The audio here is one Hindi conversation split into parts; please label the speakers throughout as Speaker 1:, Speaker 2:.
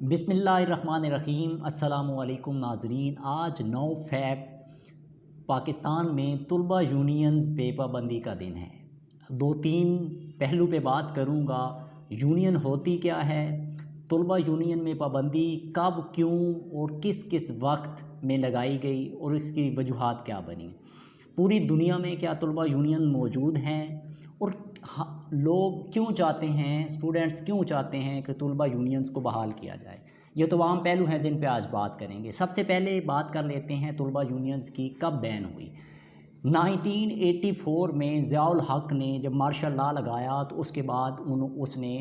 Speaker 1: बिस्मिल्लाहिर्रहमानिर्रहीम। अस्सलामुअलैकुम नाज़रीन। आज 9 फ़रवरी पाकिस्तान में तुलबा यूनियंस पे पाबंदी का दिन है। 2-3 पहलू पे बात करूँगा। यूनियन होती क्या है, तुलबा यूनियन में पाबंदी कब, क्यों और किस किस वक्त में लगाई गई और इसकी वजूहात क्या बनी। पूरी दुनिया में क्या तुलबा यूनियन मौजूद हैं और लोग क्यों चाहते हैं, स्टूडेंट्स क्यों चाहते हैं कि तुलबा यूनियंस को बहाल किया जाए। ये तो आम पहलू हैं जिन पे आज बात करेंगे। सबसे पहले बात कर लेते हैं तुलबा यूनियंस की कब बैन हुई। 1984 में ज़ियाउल हक ने जब मार्शल लॉ लगाया तो उसके बाद उसने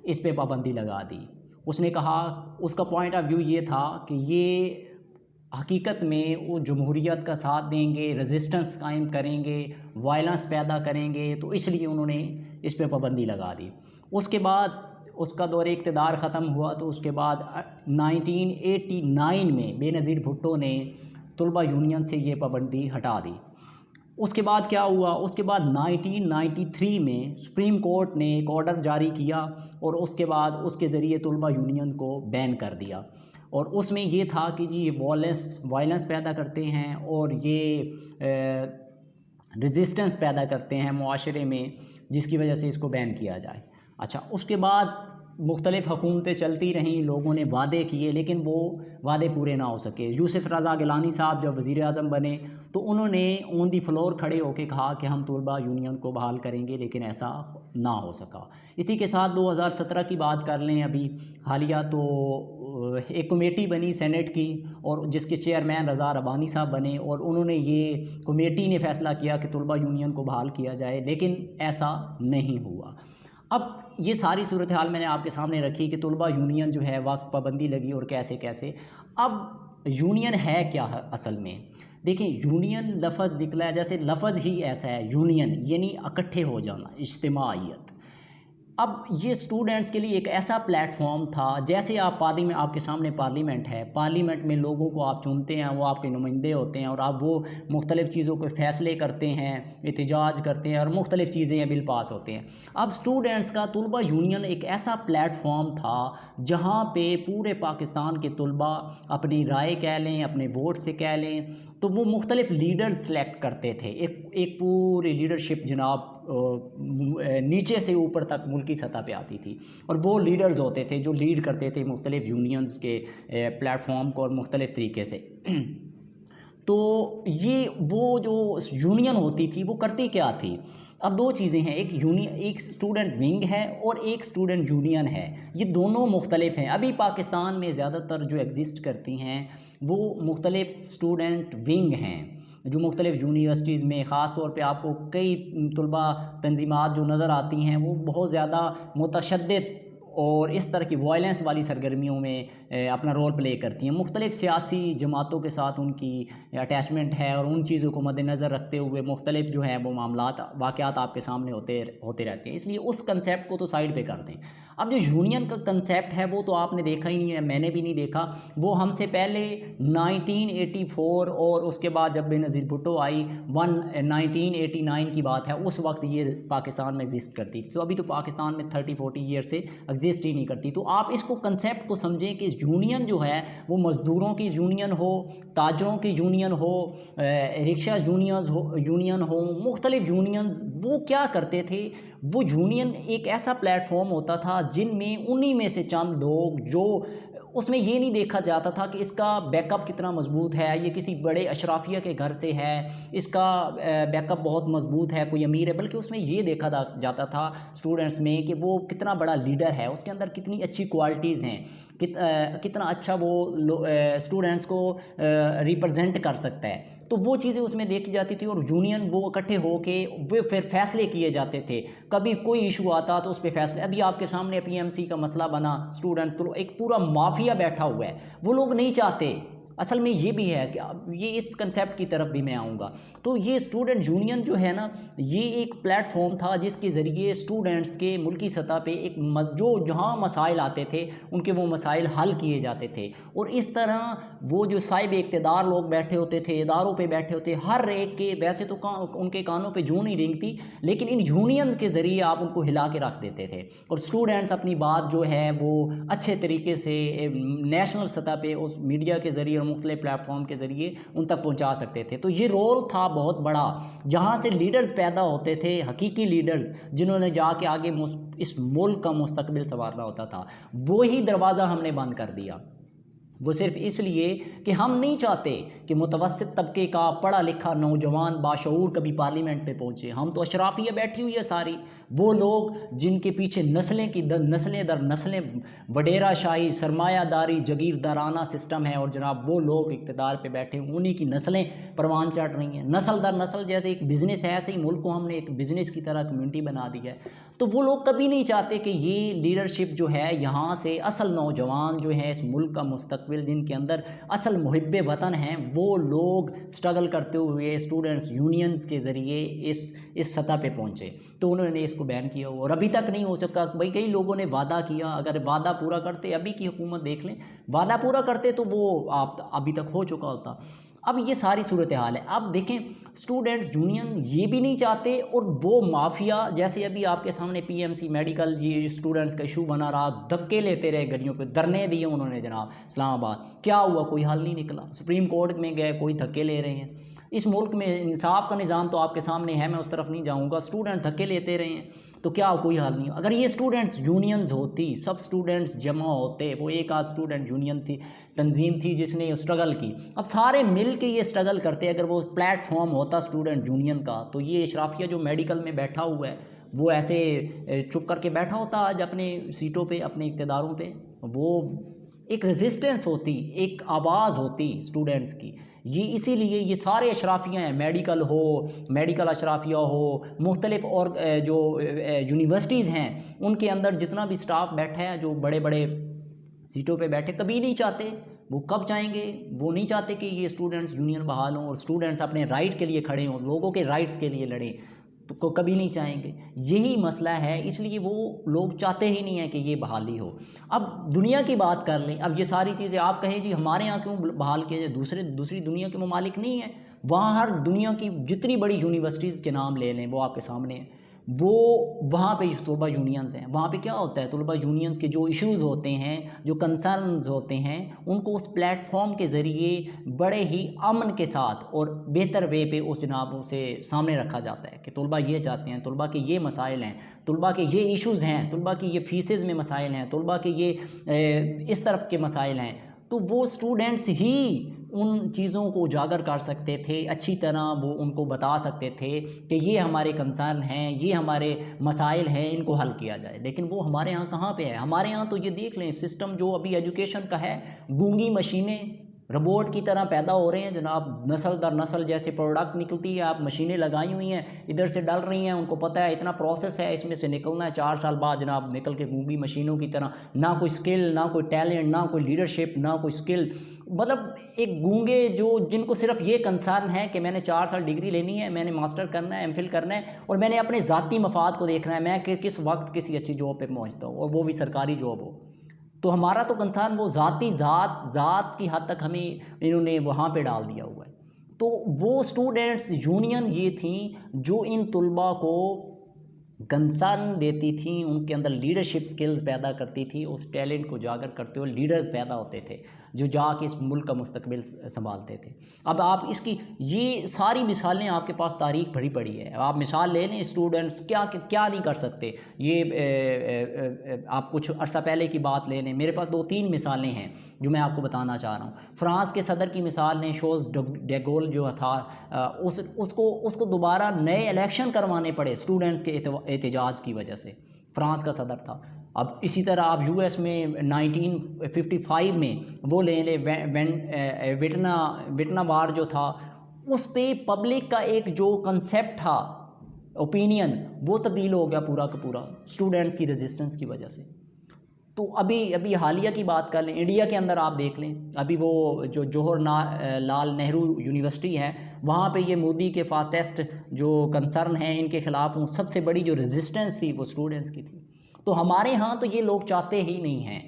Speaker 1: इस पे पाबंदी लगा दी। उसने कहा, उसका पॉइंट ऑफ व्यू ये था कि ये हकीकत में वो जमहूरियत का साथ देंगे, रेजिस्टेंस कायम करेंगे, वायलेंस पैदा करेंगे, तो इसलिए उन्होंने इस पे पाबंदी लगा दी। उसके बाद उसका दौर इक़्तिदार ख़त्म हुआ तो उसके बाद 1989 में बेनज़ीर भुट्टो ने तुलबा यूनियन से ये पाबंदी हटा दी। उसके बाद क्या हुआ, उसके बाद 1993 में सुप्रीम कोर्ट ने एक ऑर्डर जारी किया और उसके बाद उसके ज़रिए तुलबा यूनियन को बैन कर दिया। और उसमें ये था कि जी ये वायलेंस पैदा करते हैं और ये रेजिस्टेंस पैदा करते हैं मुआशरे में, जिसकी वजह से इसको बैन किया जाए। अच्छा, उसके बाद मुख्तलिफ़ हुकूमतें चलती रहीं, लोगों ने वादे किए लेकिन वो वादे पूरे ना हो सके। यूसुफ रज़ा गिलानी साहब जब वज़ीर आज़म बने तो उन्होंने ऑन दी फ्लोर खड़े होकर कहा कि हम तुलबा यूनियन को बहाल करेंगे, लेकिन ऐसा ना हो सका। इसी के साथ 2017 की बात कर लें, अभी हालिया तो एक कमेटी बनी सेनेट की और जिसके चेयरमैन रज़ा रबानी साहब बने और उन्होंने ये कमेटी ने फ़ैसला किया कि तुलबा यूनियन को बहाल किया जाए, लेकिन ऐसा नहीं हुआ। अब ये सारी सूरत हाल मैंने आपके सामने रखी कि तुलबा यूनियन जो है वक्त पाबंदी लगी और कैसे कैसे। अब यूनियन है क्या है असल में? देखें, यूनियन लफ्ज़ निकला है, जैसे लफ्ज़ ही ऐसा है यूनियन, यानी इकट्ठे हो जाना, इज्तिमाइयत। अब ये स्टूडेंट्स के लिए एक ऐसा प्लेटफॉर्म था, जैसे आप आपके सामने पार्लियामेंट है, पार्लियामेंट में लोगों को आप चुनते हैं, वो आपके नुमाइंदे होते हैं और आप वो मुख्तलिफ़ चीज़ों के फ़ैसले करते हैं, एहतजाज करते हैं और मुख्तलिफ़ चीज़ें बिल पास होते हैं। अब स्टूडेंट्स का तुलबा यूनियन एक ऐसा प्लेटफॉर्म था जहाँ पे पूरे पाकिस्तान के तुलबा अपनी राय कह लें, अपने वोट से कह लें, तो वो मुख्तलिफ़ लीडर्स सेलेक्ट करते थे। एक पूरी लीडरशिप जनाब नीचे से ऊपर तक मुल्क की सतह पे आती थी और वो लीडर्स होते थे जो लीड करते थे मुख्तलिफ़ यूनियंस के प्लेटफॉर्म को और मुख्तलिफ़ तरीके से। तो ये वो जो यूनियन होती थी वो करती क्या थी? अब दो चीज़ें हैं, एक स्टूडेंट विंग है और एक स्टूडेंट यूनियन है। ये दोनों मुख्तलिफ हैं। अभी पाकिस्तान में ज़्यादातर जो एग्जिस्ट करती हैं वो मुख्तलिफ स्टूडेंट विंग हैं, जो मुख्तलिफ़ यूनिवर्सिटीज़ में ख़ास तौर पे आपको कई तलबा तंजीमात जो नज़र आती हैं वो बहुत ज़्यादा मुतशद्दिद और इस तरह की वायलेंस वाली सरगर्मियों में अपना रोल प्ले करती हैं। मुख्तलिफ़ सियासी जमातों के साथ उनकी अटैचमेंट है और उन चीज़ों को मद्देनज़र रखते हुए मुख्तलिफ़ जो हैं वो मामलात वाक़यात आपके सामने होते रहते हैं। इसलिए उस कंसेप्ट को तो साइड पे कर दें। अब जो यूनियन का कंसेप्ट है वो तो आपने देखा ही नहीं है, मैंने भी नहीं देखा। वो हमसे पहले 1984 और उसके बाद जब बेनज़ीर भुट्टो आई 1989 की बात है, उस वक्त ये पाकिस्तान में एग्जिस्ट करती थी। तो अभी तो पाकिस्तान में 30-40 ईयर से एग्जिस्ट ही नहीं करती। तो आप इसको कंसेप्ट को समझें कि यूनियन जो है वो मज़दूरों की यूनियन हो, ताजरों की यूनियन हो, रिक्शा यूनियन हो, मुख्तलिफ यूनियंस वो क्या करते थे, वो यूनियन एक ऐसा प्लेटफॉर्म होता था जिनमें उन्हीं में से चंद लोग, जो उसमें ये नहीं देखा जाता था कि इसका बैकअप कितना मजबूत है, ये किसी बड़े अशराफिया के घर से है, इसका बैकअप बहुत मजबूत है, कोई अमीर है, बल्कि उसमें ये देखा जाता था स्टूडेंट्स में कि वो कितना बड़ा लीडर है, उसके अंदर कितनी अच्छी क्वालिटीज़ हैं, कितना अच्छा वो स्टूडेंट्स को रिप्रेजेंट कर सकता है। तो वो चीज़ें उसमें देखी जाती थी और यूनियन वो इकट्ठे होके वो फिर फैसले किए जाते थे। कभी कोई इशू आता तो उस पर फैसले, अभी आपके सामने पीएमसी का मसला बना, स्टूडेंट तो एक पूरा माफिया बैठा हुआ है, वो लोग नहीं चाहते असल में ये भी है कि ये इस कंसेप्ट की तरफ भी मैं आऊँगा। तो ये स्टूडेंट यूनियन जो है ना, ये एक प्लेटफॉर्म था जिसके ज़रिए स्टूडेंट्स के मुल्की सतह पे एक जो जहाँ मसाइल आते थे उनके वो मसाइल हल किए जाते थे। और इस तरह वो जो साहिब इक़्तिदार लोग बैठे होते थे, इदारों पे बैठे होते, हर एक के वैसे तो उनके कानों पे जूं नहीं रेंगती, लेकिन इन यूनियंस के ज़रिए आप उनको हिला के रख देते थे और स्टूडेंट्स अपनी बात जो है वो अच्छे तरीके से नेशनल सतह पे उस मीडिया के ज़रिए और मुख्तलिफ प्लेटफॉर्म के ज़रिए उन तक पहुंचा सकते थे। तो ये रोल था बहुत बड़ा, जहां से लीडर्स पैदा होते थे, हकीकी लीडर्स जिन्होंने जाके आगे इस मुल्क का मुस्तकबिल संवारना होता था। वही दरवाज़ा हमने बंद कर दिया, वो सिर्फ इसलिए कि हम नहीं चाहते कि मुतवस्सित तबके का पढ़ा लिखा नौजवान बाशऊर कभी पार्लियामेंट पे पहुँचे। हम तो अशराफिया बैठी हुई है सारी, वो लोग जिनके पीछे नस्लें नस्लें दर नस्लें वडेरा शाही सरमायादारी जगीरदाराना सिस्टम है, और जनाब वो लोग इक़्तिदार पे बैठे उन्हीं की नस्लें परवान चढ़ रही हैं। नस्ल दर नस्ल जैसे एक बिज़नेस है, ऐसे ही मुल्क को हमने एक बिज़नेस की तरह कम्यूनिटी बना दी है। तो वो लोग कभी नहीं चाहते कि ये लीडरशिप जो है यहाँ से असल नौजवान जो है इस मुल्क का मुस्तकबिल, जिनके अंदर असल मुहिब्बे वतन हैं, वो लोग स्ट्रगल करते हुए स्टूडेंट्स यूनियंस के ज़रिए इस सतह पे पहुँचे। तो उन्होंने इसको बैन किया और अभी तक नहीं हो सका। भाई कई लोगों ने वादा किया, अगर वादा पूरा करते, अभी की हुकूमत देख लें, वादा पूरा करते तो वो आप अभी तक हो चुका होता। अब ये सारी सूरत हाल है। अब देखें स्टूडेंट्स यूनियन ये भी नहीं चाहते, और वो माफिया जैसे अभी आपके सामने पीएमसी मेडिकल ये स्टूडेंट्स का इशू बना रहा, धक्के लेते रहे गलियों पे, धरने दिए उन्होंने जनाब इस्लामाबाद, क्या हुआ? कोई हल नहीं निकला। सुप्रीम कोर्ट में गए, कोई धक्के ले रहे हैं। इस मुल्क में इंसाफ का निज़ाम तो आपके सामने है, मैं उस तरफ नहीं जाऊँगा। स्टूडेंट धक्के लेते रहे हैं तो क्या कोई हाल नहीं। अगर ये स्टूडेंट्स यूनियंस होती, सब स्टूडेंट्स जमा होते, वो एक आध स्टूडेंट यूनियन थी, तंजीम थी जिसने स्ट्रगल की, अब सारे मिल के ये स्ट्रगल करते, अगर वो प्लेटफॉर्म होता स्टूडेंट यूनियन का, तो ये अशराफिया जो मेडिकल में बैठा हुआ है वो ऐसे चुप करके बैठा होता आज अपने सीटों पे, अपने इक़्तिदारों पे। वो एक रेजिस्टेंस होती, एक आवाज़ होती स्टूडेंट्स की। ये इसीलिए ये सारे अशराफियाँ हैं, मेडिकल अशराफिया हो, मुख्तलिफ और जो यूनिवर्सिटीज़ हैं उनके अंदर जितना भी स्टाफ बैठा है, जो बड़े बड़े सीटों पे बैठे, कभी नहीं चाहते। वो कब चाहेंगे? वो नहीं चाहते कि ये स्टूडेंट्स यूनियन बहाल हों और स्टूडेंट्स अपने राइट के लिए खड़े हों, लोगों के राइट्स के लिए लड़ें, तो को कभी नहीं चाहेंगे। यही मसला है, इसलिए वो लोग चाहते ही नहीं है कि ये बहाली हो। अब दुनिया की बात कर लें, अब ये सारी चीज़ें आप कहें जी हमारे यहाँ क्यों बहाल किया जाए, दूसरी दुनिया के ममालिक नहीं है, वहाँ हर दुनिया की जितनी बड़ी यूनिवर्सिटीज़ के नाम ले लें वो आपके सामने हैं। वो वहाँ पे तलबा यूनियंस हैं, वहाँ पे क्या होता है, तलबा यूनियंस के जो इश्यूज़ होते हैं, जो कंसर्न्स होते हैं, उनको उस प्लेटफॉर्म के ज़रिए बड़े ही अमन के साथ और बेहतर वे पे उस जनाब से सामने रखा जाता है कि तलबा ये चाहते हैं, तलबा के ये मसाइल हैं, तलबा के ये इश्यूज़ हैं, तलबा की ये फ़ीसेज़ में मसाइल हैं, तलबा के ये इस तरफ के मसाइल हैं। तो वो स्टूडेंट्स ही उन चीज़ों को उजागर कर सकते थे, अच्छी तरह वो उनको बता सकते थे कि ये हमारे कंसर्न हैं, ये हमारे मसाइल हैं, इनको हल किया जाए। लेकिन वो हमारे यहाँ कहाँ पे है? हमारे यहाँ तो ये देख लें, सिस्टम जो अभी एजुकेशन का है, गूंगी मशीनें रोबोट की तरह पैदा हो रहे हैं जनाब, नस्ल दर नस्ल जैसे प्रोडक्ट निकलती है, आप मशीनें लगाई हुई हैं, इधर से डल रही हैं, उनको पता है इतना प्रोसेस है, इसमें से निकलना है, 4 साल बाद जनाब निकल के गूंगी मशीनों की तरह, ना कोई स्किल, ना कोई टैलेंट, ना कोई लीडरशिप, ना कोई स्किल। मतलब एक गूंगे जो जिनको सिर्फ ये कंसर्न है कि मैंने 4 साल डिग्री लेनी है, मैंने मास्टर करना है, एमफिल करना है, और मैंने अपने ज़ाती मफाद को देखना है, मैं कि किस वक्त किसी अच्छी जॉब पर पहुँचता हूँ, और वो भी सरकारी जॉब हो। तो हमारा तो कंसर्न वो ज़ात की हद तक हमें इन्होंने वहाँ पे डाल दिया हुआ है। तो वो स्टूडेंट्स यूनियन ये थी जो इन तलबा को कंसर्न देती थी, उनके अंदर लीडरशिप स्किल्स पैदा करती थी, उस टैलेंट को उजागर करते हुए लीडर्स पैदा होते थे जो जाके इस मुल्क का मुस्तकबिल संभालते थे। अब आप इसकी ये सारी मिसालें आपके पास तारीख भरी पड़ी है, आप मिसाल ले लें, स्टूडेंट्स क्या नहीं कर सकते। ये आप कुछ अर्सा पहले की बात ले लें, मेरे पास 2-3 मिसालें हैं जो मैं आपको बताना चाह रहा हूँ। फ्रांस के सदर की मिसाल लें, शोज़ डेगोल जो था, उसको दोबारा नए इलेक्शन करवाने पड़े स्टूडेंट्स के एहतजाज की वजह से, फ्रांस का सदर था। अब इसी तरह आप यूएस में 1955 में वो ले लें, वियतनाम वार जो था, उस पे पब्लिक का एक जो कंसेप्ट था, ओपिनियन, वो तब्दील हो गया पूरा का पूरा स्टूडेंट्स की रेजिस्टेंस की वजह से। तो अभी अभी हालिया की बात कर लें, इंडिया के अंदर आप देख लें, अभी वो जो जवाहरलाल नेहरू यूनिवर्सिटी है, वहाँ पे ये मोदी के फास्टेस्ट जो कंसर्न हैं इनके ख़िलाफ़ सबसे बड़ी जो रेजिस्टेंस थी वो स्टूडेंट्स की थी। तो हमारे यहाँ तो ये लोग चाहते ही नहीं हैं,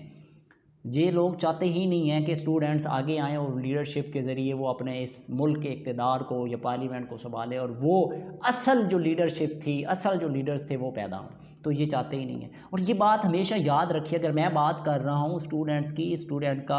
Speaker 1: ये लोग चाहते ही नहीं हैं कि स्टूडेंट्स आगे आएँ और लीडरशिप के ज़रिए वो अपने इस मुल्क के इक़्तिदार को या पार्लियामेंट को संभालें और वो असल जो लीडरशिप थी, असल जो लीडर्स थे वो पैदा हों। तो ये चाहते ही नहीं है। और ये बात हमेशा याद रखिए, अगर मैं बात कर रहा हूँ स्टूडेंट्स की, स्टूडेंट का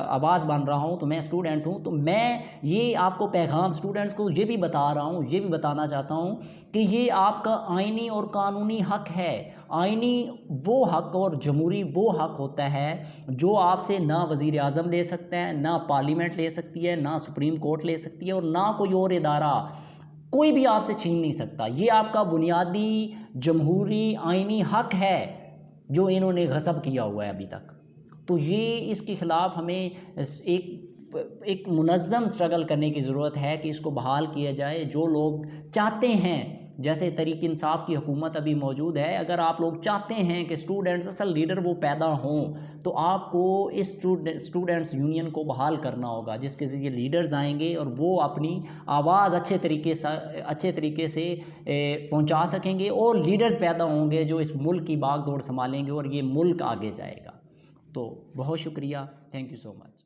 Speaker 1: आवाज़ बन रहा हूँ, तो मैं स्टूडेंट हूँ, तो मैं ये आपको पैगाम स्टूडेंट्स को ये भी बता रहा हूँ, ये भी बताना चाहता हूँ कि ये आपका आइनी और कानूनी हक है। आइनी वो हक और जमहूरी वो हक होता है जो आपसे ना वज़ीर आज़म ले सकता है, ना पार्लियामेंट ले सकती है, ना सुप्रीम कोर्ट ले सकती है, और ना कोई और इदारा, कोई भी आपसे छीन नहीं सकता। ये आपका बुनियादी जमहूरी आइनी हक है जो इन्होंने गस्ब किया हुआ है अभी तक। तो ये इसके ख़िलाफ़ हमें एक मुनज़्ज़म स्ट्रगल करने की ज़रूरत है कि इसको बहाल किया जाए। जो लोग चाहते हैं, जैसे तहरीक इंसाफ की हुकूमत अभी मौजूद है, अगर आप लोग चाहते हैं कि स्टूडेंट्स असल लीडर वो पैदा हों, तो आपको इस स्टूडेंट्स यूनियन को बहाल करना होगा, जिसके ज़रिए लीडर्स आएंगे और वो अपनी आवाज़ अच्छे तरीके से पहुंचा सकेंगे, और लीडर्स पैदा होंगे जो इस मुल्क की बागडोर संभालेंगे और ये मुल्क आगे जाएगा। तो बहुत शुक्रिया, थैंक यू सो मच।